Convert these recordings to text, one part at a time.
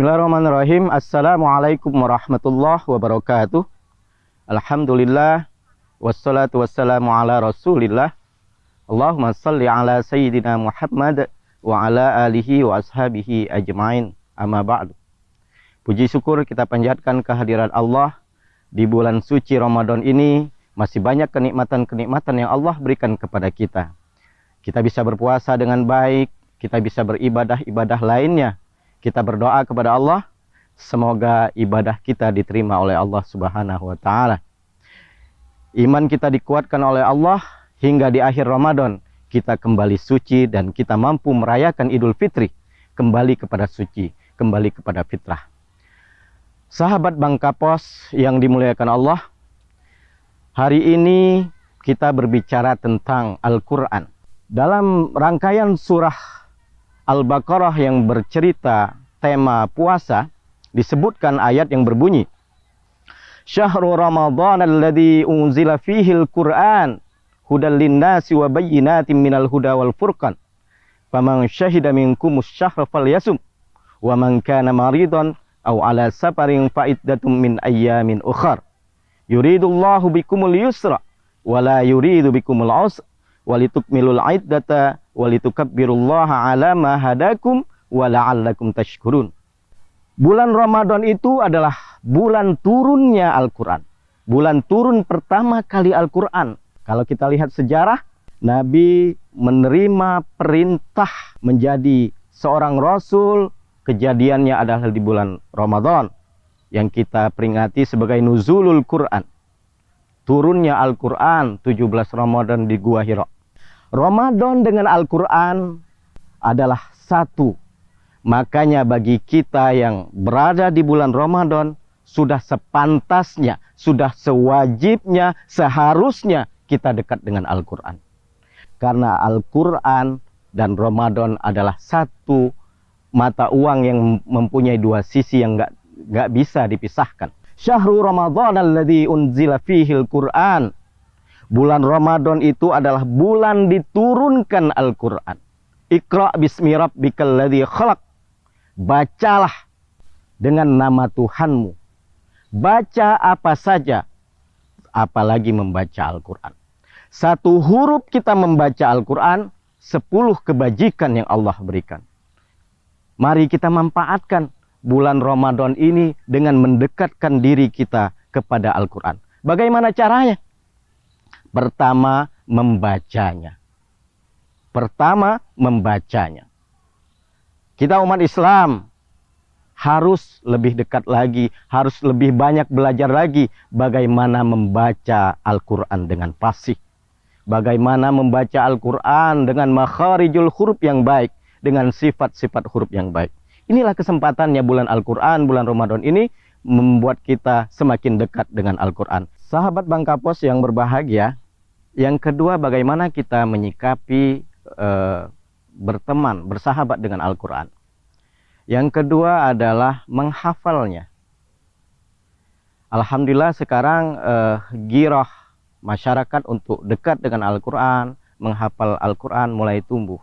Bismillahirrahmanirrahim. Assalamualaikum warahmatullahi wabarakatuh. Alhamdulillah. Wassalatu wassalamu ala rasulillah. Allahumma salli ala sayyidina Muhammad wa ala alihi wa ashabihi ajma'in. Amma ba'du. Puji syukur kita panjatkan kehadiran Allah di bulan suci Ramadan ini. Masih banyak kenikmatan-kenikmatan yang Allah berikan kepada kita. Kita bisa berpuasa dengan baik, kita bisa beribadah-ibadah lainnya. Kita berdoa kepada Allah, semoga ibadah kita diterima oleh Allah Subhanahu wa Ta'ala. Iman kita dikuatkan oleh Allah hingga di akhir Ramadan kita kembali suci dan kita mampu merayakan Idul Fitri, kembali kepada suci, kembali kepada fitrah. Sahabat Bangkapos yang dimuliakan Allah, hari ini kita berbicara tentang Al-Quran. Dalam rangkaian surah Al-Baqarah yang bercerita tema puasa, disebutkan ayat yang berbunyi, Syahrul Ramadan alladzi unzila fihil Qur'an hudal linnasi wa bayyinatin minal huda wal furqan. Faman syahida minkumus syahra falyasum wa man kana maridan aw ala safarin fa iddatum min ayyamin ukhar. Yuridullahu bikumul yusra wa la yuridu bikumul usra walitukmilul iddata walitukabbirullaha ala ma hadakum wa la'allakum tashkurun. Bulan Ramadan itu adalah bulan turunnya Al-Quran. Bulan turun pertama kali Al-Quran. Kalau kita lihat sejarah, Nabi menerima perintah menjadi seorang Rasul. Kejadiannya adalah di bulan Ramadan, yang kita peringati sebagai Nuzulul Quran. Turunnya Al-Quran 17 Ramadan di Gua Hira. Ramadan dengan Al-Quran adalah satu. Makanya bagi kita yang berada di bulan Ramadan, sudah sepantasnya, sudah sewajibnya, seharusnya kita dekat dengan Al-Quran. Karena Al-Quran dan Ramadan adalah satu mata uang yang mempunyai dua sisi yang nggak bisa dipisahkan. Syahrul Ramadan alladzi unzila fihil Qur'an. Bulan Ramadan itu adalah bulan diturunkan Al-Quran. Iqra' bismi rabbikal ladzi khalaq. Bacalah dengan nama Tuhanmu. Baca apa saja, apalagi membaca Al-Quran. Satu huruf kita membaca Al-Quran, 10 kebajikan yang Allah berikan. Mari kita manfaatkan bulan Ramadan ini dengan mendekatkan diri kita kepada Al-Quran. Bagaimana caranya? Pertama, membacanya. Kita umat Islam harus lebih dekat lagi, harus lebih banyak belajar lagi bagaimana membaca Al-Quran dengan fasih. Bagaimana membaca Al-Quran dengan makharijul huruf yang baik, dengan sifat-sifat huruf yang baik. Inilah kesempatannya bulan Al-Quran, bulan Ramadan ini membuat kita semakin dekat dengan Al-Quran. Sahabat Bangkapos yang berbahagia, yang kedua, bagaimana kita menyikapi berteman, bersahabat dengan Al-Quran. Yang kedua adalah menghafalnya. Alhamdulillah sekarang girah masyarakat untuk dekat dengan Al-Quran, menghafal Al-Quran mulai tumbuh.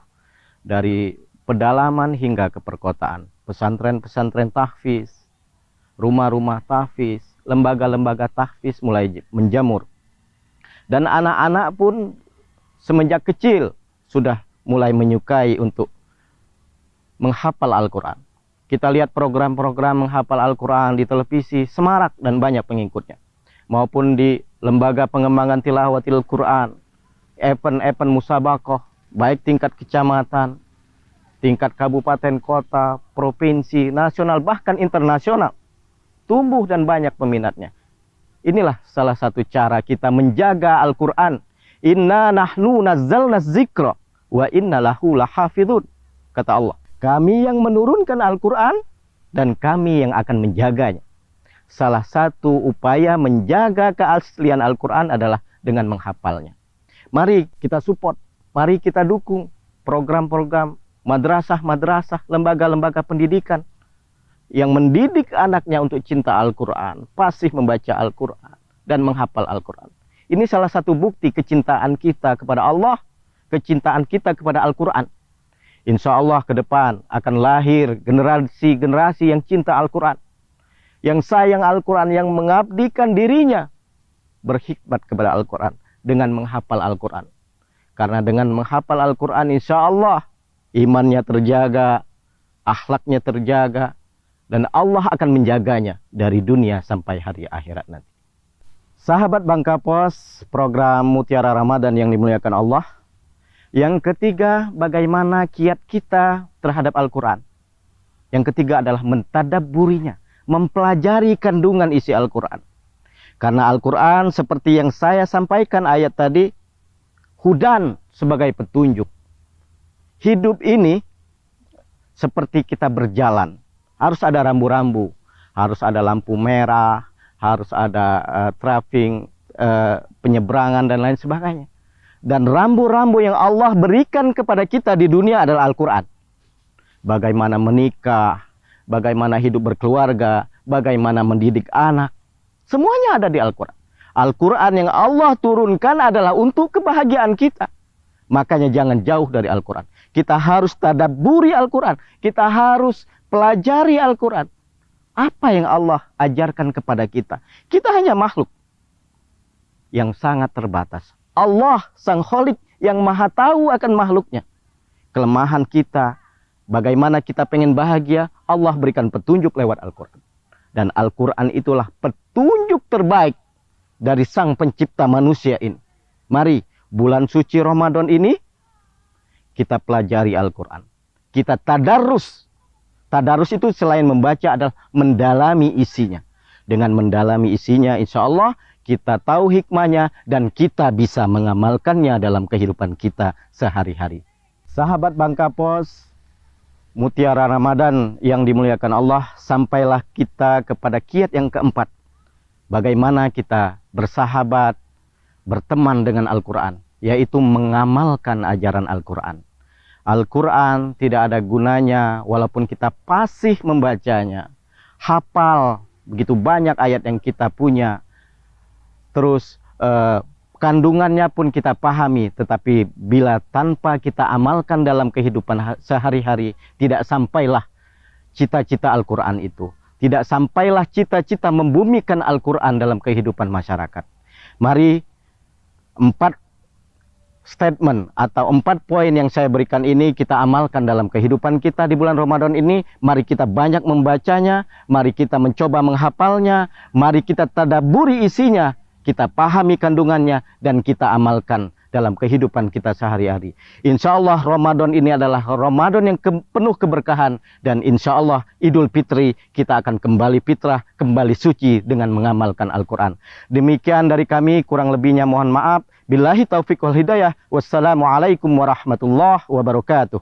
Dari pedalaman hingga ke perkotaan. Pesantren-pesantren tahfiz, rumah-rumah tahfiz, lembaga-lembaga tahfiz mulai menjamur. Dan anak-anak pun semenjak kecil sudah mulai menyukai untuk menghafal Al-Quran. Kita lihat program-program menghafal Al-Quran di televisi, semarak dan banyak pengikutnya. Maupun di lembaga pengembangan tilawatil Quran, event-event musabaqah, baik tingkat kecamatan, tingkat kabupaten, kota, provinsi, nasional, bahkan internasional. Tumbuh dan banyak peminatnya. Inilah salah satu cara kita menjaga Al-Quran. Inna nahnu nazzalna dzikra wa inna lahu lahafidhun. Kata Allah, kami yang menurunkan Al-Quran dan kami yang akan menjaganya. Salah satu upaya menjaga keaslian Al-Quran adalah dengan menghafalnya. Mari kita support, mari kita dukung program-program madrasah-madrasah, lembaga-lembaga pendidikan yang mendidik anaknya untuk cinta Al-Quran, fasih membaca Al-Quran, dan menghafal Al-Quran. Ini salah satu bukti kecintaan kita kepada Allah, kecintaan kita kepada Al-Quran. Insya Allah ke depan akan lahir generasi-generasi yang cinta Al-Quran, yang sayang Al-Quran, yang mengabdikan dirinya berkhidmat kepada Al-Quran dengan menghafal Al-Quran. Karena dengan menghafal Al-Quran insya Allah imannya terjaga, akhlaknya terjaga, dan Allah akan menjaganya dari dunia sampai hari akhirat nanti. Sahabat Bangka Pos, program Mutiara Ramadan yang dimuliakan Allah. Yang ketiga, bagaimana kiat kita terhadap Al-Quran. Yang ketiga adalah mentadabburinya, mempelajari kandungan isi Al-Quran. Karena Al-Quran seperti yang saya sampaikan ayat tadi, hudan sebagai petunjuk. Hidup ini seperti kita berjalan. Harus ada rambu-rambu, harus ada lampu merah, harus ada traffic, penyeberangan dan lain sebagainya. Dan rambu-rambu yang Allah berikan kepada kita di dunia adalah Al-Quran. Bagaimana menikah, bagaimana hidup berkeluarga, bagaimana mendidik anak. Semuanya ada di Al-Quran. Al-Quran yang Allah turunkan adalah untuk kebahagiaan kita. Makanya jangan jauh dari Al-Quran. Kita harus tadabburi Al-Quran. Kita harus pelajari Al-Quran. Apa yang Allah ajarkan kepada kita? Kita hanya makhluk yang sangat terbatas. Allah Sang Kholik yang maha tahu akan makhluknya. Kelemahan kita, bagaimana kita pengen bahagia, Allah berikan petunjuk lewat Al-Quran. Dan Al-Quran itulah petunjuk terbaik dari Sang Pencipta manusia ini. Mari bulan suci Ramadan ini kita pelajari Al-Quran. Kita tadarus. Tadarus itu selain membaca adalah mendalami isinya. Dengan mendalami isinya insya Allah kita tahu hikmahnya dan kita bisa mengamalkannya dalam kehidupan kita sehari-hari. Sahabat Bangka Pos, Mutiara Ramadan yang dimuliakan Allah, sampailah kita kepada kiat yang keempat. Bagaimana kita bersahabat, berteman dengan Al-Quran, yaitu mengamalkan ajaran Al-Quran. Al-Quran tidak ada gunanya walaupun kita fasih membacanya. Hafal begitu banyak ayat yang kita punya. Terus kandungannya pun kita pahami, tetapi bila tanpa kita amalkan dalam kehidupan sehari-hari, tidak sampailah cita-cita Al-Quran itu. Tidak sampailah cita-cita membumikan Al-Quran dalam kehidupan masyarakat. Mari 4 statement atau 4 poin yang saya berikan ini kita amalkan dalam kehidupan kita di bulan Ramadan ini. Mari kita banyak membacanya, mari kita mencoba menghafalnya, mari kita tadabburi isinya, kita pahami kandungannya, dan kita amalkan dalam kehidupan kita sehari-hari. Insya Allah Ramadan ini adalah Ramadan yang penuh keberkahan, dan insya Allah Idul Fitri kita akan kembali fitrah, kembali suci dengan mengamalkan Al-Quran. Demikian dari kami, kurang lebihnya mohon maaf. Billahi taufiq wal hidayah. Wassalamualaikum warahmatullahi wabarakatuh.